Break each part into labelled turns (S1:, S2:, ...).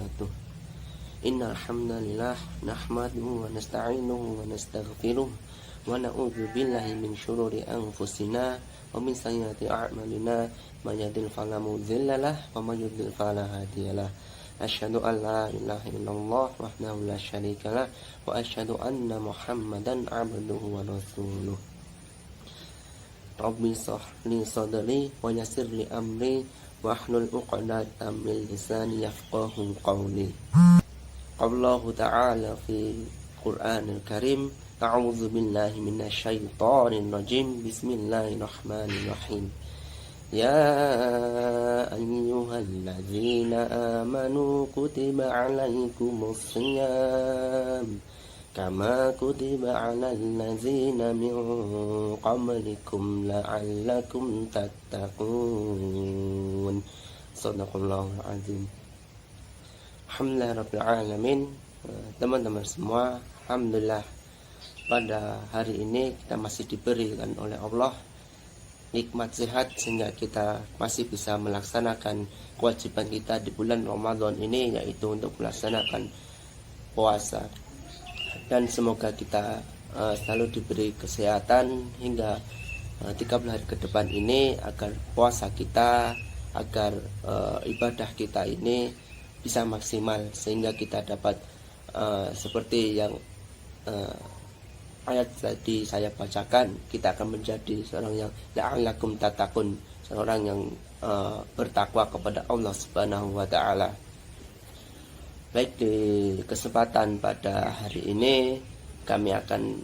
S1: wabarakatuh. Innal hamdalillah nahmaduhu wa nasta'inuhu wa nastaghfiruh wa na'udzu billahi min syururi anfusina wa min sayyiati a'malina may yahdihil fala mudhillalah wa may yudhlil fala hadiyalah. Asyhadu an la ilaha illallah wahdahu la syarikalah wa asyhadu anna Muhammadan abduhu wa rasuluh. Rabbi shrah li sadri wa yassir li amri wahlul 'uqdatam min lisani yafqahu qawli. Allah Ta'ala fi Qur'anil Karim, a'udzu billahi minasyaitonir rajim. Bismillahirrahmanirrahim. Ya ayyuhalladzina amanu kutiba 'alaikumus shiyam kama kutiba 'alal ladzina min qablikum la'allakum tattaqun. Shadaqallahul azim. Alhamdulillah rabbil alamin. Teman-teman semua, alhamdulillah pada hari ini kita masih diberikan oleh Allah nikmat sehat sehingga kita masih bisa melaksanakan kewajiban kita di bulan Ramadan ini, yaitu untuk melaksanakan puasa. Dan semoga kita selalu diberi kesehatan hingga 30 hari ke depan ini, agar puasa kita, agar ibadah kita ini bisa maksimal, sehingga kita dapat seperti yang ayat tadi saya bacakan, kita akan menjadi seorang yang la'allakum tattaqun, seorang yang bertakwa kepada Allah Subhanahu wa taala. Baik, di kesempatan pada hari ini kami akan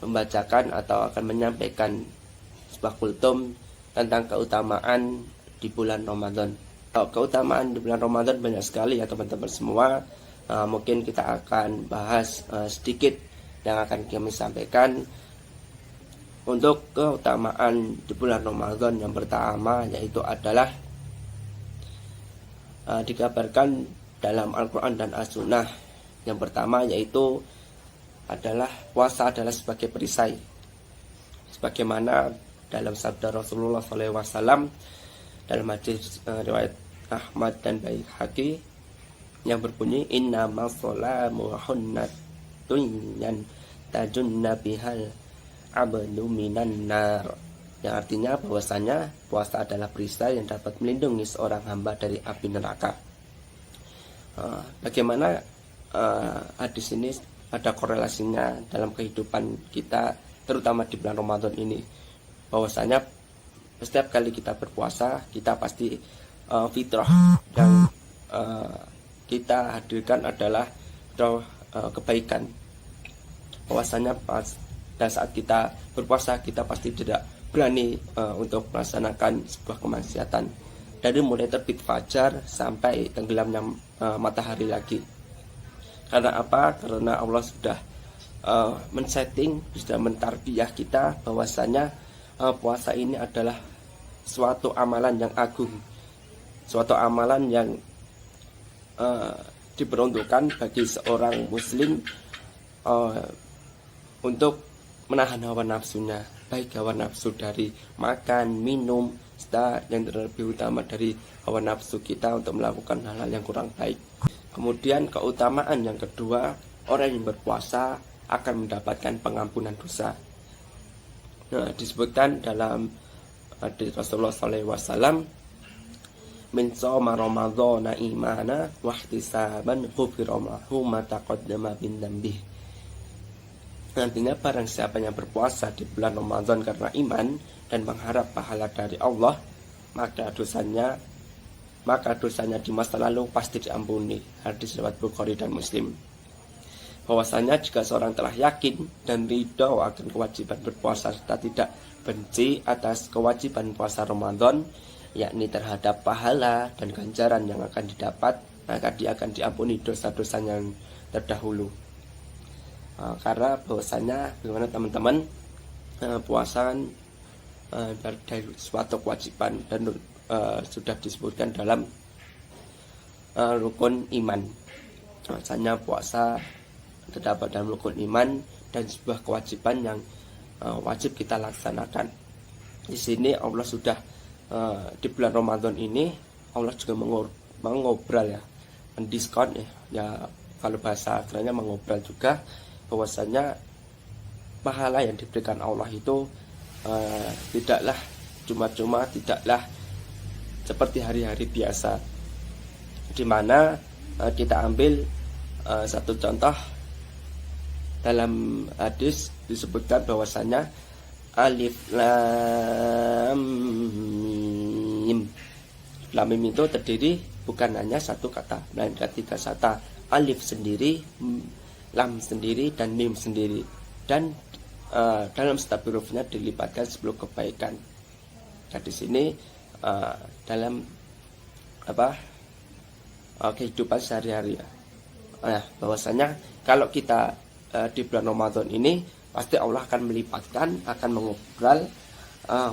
S1: membacakan atau akan menyampaikan sebuah kultum tentang keutamaan di bulan Ramadan. Keutamaan di bulan Ramadan banyak sekali ya teman-teman semua. Mungkin kita akan bahas sedikit yang akan kami sampaikan. Untuk keutamaan di bulan Ramadan yang pertama yaitu adalah dikabarkan dalam Al-Quran dan As-Sunnah. Yang pertama yaitu adalah puasa adalah sebagai perisai, sebagaimana dalam sabda Rasulullah SAW dalam hadis riwayat Ahmad dan Baihaqi yang berbunyi innama sholamu hunnatun yan tajunna bihal abdu minan nar, yang artinya bahwasanya puasa adalah perisai yang dapat melindungi seorang hamba dari api neraka. Bagaimana hadis ini ada korelasinya dalam kehidupan kita, terutama di bulan Ramadan ini, bahwasanya setiap kali kita berpuasa kita pasti fitrah yang kita hadirkan adalah kebaikan. Bahwasanya pada saat kita berpuasa kita pasti tidak berani untuk melaksanakan sebuah kemaksiatan, dari mulai terbit fajar sampai tenggelamnya matahari lagi. Karena apa? Karena Allah sudah men-setting, sudah mentarbiyah kita bahwasanya puasa ini adalah suatu amalan yang agung, suatu amalan yang diperuntukkan bagi seorang muslim untuk menahan hawa nafsunya, baik hawa nafsu dari makan, minum, serta yang terlebih utama dari hawa nafsu kita untuk melakukan hal-hal yang kurang baik. Kemudian keutamaan yang kedua, orang yang berpuasa akan mendapatkan pengampunan dosa. Nah, disebutkan dalam hadis Rasulullah SAW, min shoma ramadhana imana wa ihtisaban ghufira lahu ma taqaddama min dzambih. Nantinya barang siapa yang berpuasa di bulan Ramadan karena iman dan mengharap pahala dari Allah, maka dosanya di masa lalu pasti diampuni. Hadis riwayat Bukhari dan Muslim. Bahwasanya jika seorang telah yakin dan ridho akan kewajiban berpuasa serta tidak benci atas kewajiban puasa Ramadan, yakni terhadap pahala dan ganjaran yang akan didapat, maka dia akan diampuni dosa-dosa yang terdahulu. Karena bahwasanya bagaimana teman-teman, puasa dari suatu kewajiban dan sudah disebutkan dalam rukun iman. Bahwasanya puasa terdapat dalam rukun iman dan sebuah kewajiban yang wajib kita laksanakan. Di sini Allah sudah di bulan Ramadan ini Allah juga mengobrol ya, mendiskon ya kalau bahasa kerennya mengobrol juga, bahwasanya pahala yang diberikan Allah itu tidaklah cuma-cuma, tidaklah seperti hari-hari biasa, di mana kita ambil satu contoh dalam hadis disebutkan bahwasanya alif lam mim. Lam mim itu terdiri bukan hanya satu kata, melainkan 3 kata. Alif sendiri, lam sendiri, dan mim sendiri. Dan dalam setiap hurufnya dilipatkan 10 kebaikan. Nah, di sini dalam kehidupan sehari-hari ya. Bahwasanya kalau kita di bulan Ramadan ini pasti Allah akan melipatkan, akan mengobrol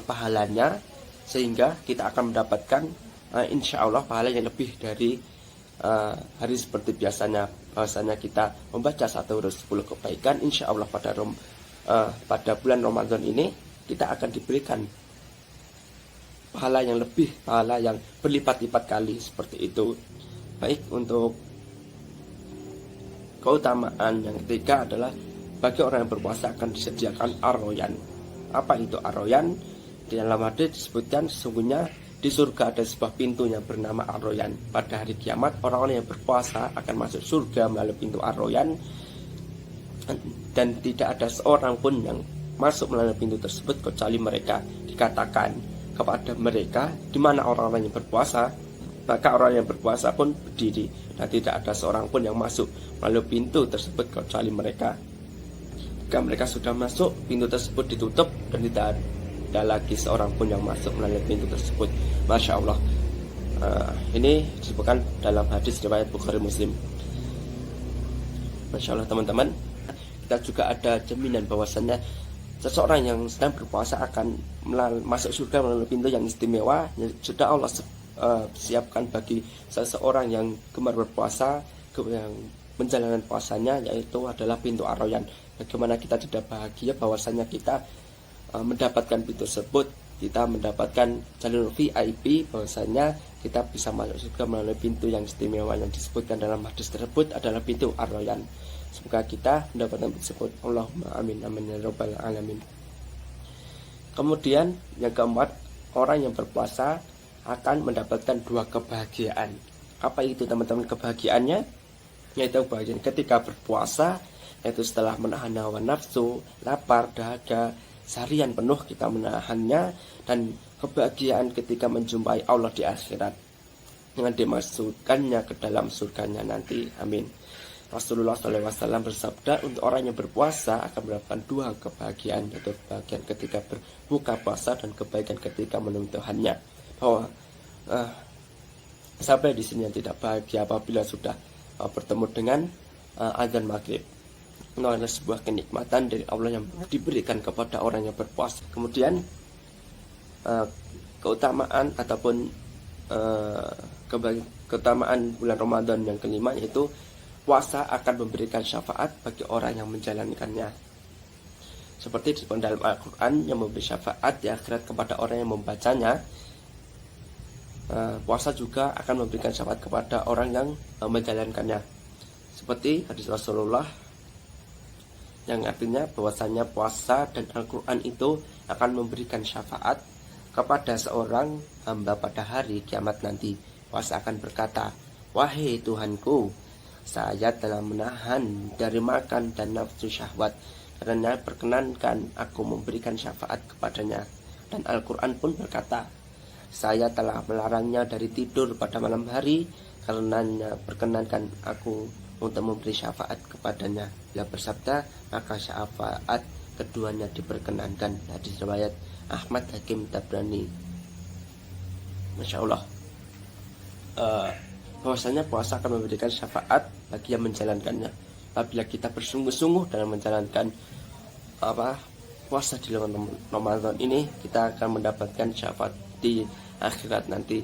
S1: pahalanya, sehingga kita akan mendapatkan insya Allah pahala yang lebih dari hari seperti biasanya. Bahwasanya kita membaca 1 huruf 10 kebaikan, insya Allah pada bulan Ramadan ini kita akan diberikan pahala yang lebih, pahala yang berlipat-lipat kali seperti itu. Baik, untuk keutamaan yang ketiga adalah bagi orang yang berpuasa akan disediakan ar-royan. Apa itu ar-royan? Di dalam hadis disebutkan sesungguhnya di surga ada sebuah pintu yang bernama ar-royan. Pada hari kiamat orang-orang yang berpuasa akan masuk surga melalui pintu ar-royan, dan tidak ada seorang pun yang masuk melalui pintu tersebut kecuali mereka. Dikatakan kepada mereka, di mana orang-orang yang berpuasa, maka orang yang berpuasa pun berdiri, dan tidak ada seorang pun yang masuk melalui pintu tersebut kecuali mereka. Jika mereka sudah masuk, pintu tersebut ditutup dan tidak ada lagi seorang pun yang masuk melalui pintu tersebut. Masya Allah. Ini disebutkan dalam hadis riwayat Bukhari Muslim. Masya Allah teman-teman. Kita juga ada jaminan bahwasannya seseorang yang sedang berpuasa akan masuk surga melalui pintu yang istimewa yang sudah Allah siapkan bagi seseorang yang gemar berpuasa, yang menjalankan puasanya, yaitu adalah pintu ar-royan. Bagaimana kita tidak bahagia bahwasanya kita mendapatkan pintu tersebut, kita mendapatkan jalur VIP, bahwasanya kita bisa masuk surga melalui pintu yang istimewa yang disebutkan dalam hadis tersebut adalah pintu ar-royan. Semoga kita mendapatkan tersebut. Allahumma amin amin ya rabbal alamin. Kemudian yang keempat, orang yang berpuasa akan mendapatkan 2 kebahagiaan. Apa itu teman-teman kebahagiaannya? Yaitu bagian ketika berpuasa, yaitu setelah menahan hawa nafsu, lapar, dahaga, seharian penuh kita menahannya, dan kebahagiaan ketika menjumpai Allah di akhirat dengan dimasukkannya ke dalam surganya nanti. Amin. Rasulullah SAW bersabda, untuk orang yang berpuasa akan mendapatkan 2 kebahagiaan, yaitu kebahagiaan ketika berbuka puasa dan kebaikan ketika menemui Tuhannya. Bahwa sampai di sini yang tidak bahagia apabila sudah bertemu dengan azan maghrib. Itu adalah sebuah kenikmatan dari Allah yang diberikan kepada orang yang berpuasa. Kemudian keutamaan ataupun keutamaan bulan Ramadan yang kelima, yaitu puasa akan memberikan syafaat bagi orang yang menjalankannya. Seperti disebut dalam Al-Quran, yang memberi syafaat di akhirat kepada orang yang membacanya. Puasa juga akan memberikan syafaat kepada orang yang menjalankannya. Seperti hadis Rasulullah yang artinya bahwasanya puasa dan Al-Quran itu akan memberikan syafaat kepada seorang hamba pada hari kiamat nanti. Puasa akan berkata, wahai Tuhanku, saya telah menahan dari makan dan nafsu syahwat, karena perkenankan aku memberikan syafaat kepadanya. Dan Al-Quran pun berkata, saya telah melarangnya dari tidur pada malam hari, karenanya perkenankan aku untuk memberi syafaat kepadanya. Dia bersabda, maka syafaat keduanya diperkenankan. Hadis riwayat Ahmad, Hakim, Tabrani. Masya Allah. Bahwasanya puasa akan memberikan syafaat bagi yang menjalankannya. Apabila kita bersungguh-sungguh dalam menjalankan puasa di bulan Ramadan ini, kita akan mendapatkan syafaat di akhirat nanti.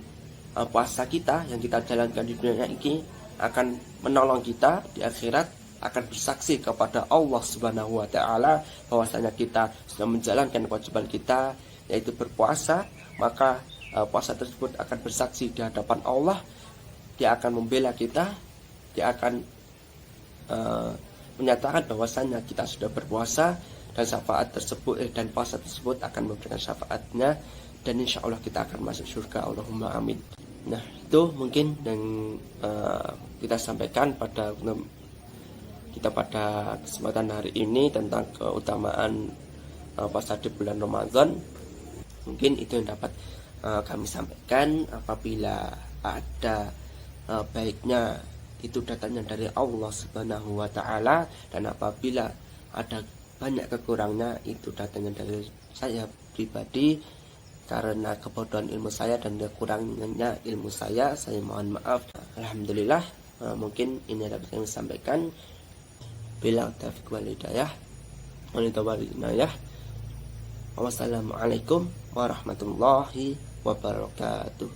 S1: Puasa kita yang kita jalankan di dunia ini akan menolong kita di akhirat, akan bersaksi kepada Allah Subhanahu wa taala bahwasanya kita sudah menjalankan kewajiban kita, yaitu berpuasa. Maka puasa tersebut akan bersaksi di hadapan Allah dia akan membela kita, dia akan menyatakan bahwasannya kita sudah berpuasa, dan syafaat tersebut dan puasa tersebut akan memberikan syafaatnya, dan insya Allah kita akan masuk surga. Allahumma amin. Nah, itu mungkin yang kita sampaikan pada kesempatan hari ini tentang keutamaan puasa di bulan Ramadan. Mungkin itu yang dapat kami sampaikan. Apabila ada baiknya, itu datangnya dari Allah Subhanahu wa Ta'ala, dan apabila ada banyak kekurangnya, itu datangnya dari saya pribadi karena kebodohan ilmu saya dan kurangnya ilmu saya mohon maaf. Alhamdulillah, mungkin ini dapat kami sampaikan. Bila taufiq wal hidayah, wassalamualaikum warahmatullahi wabarakatuh.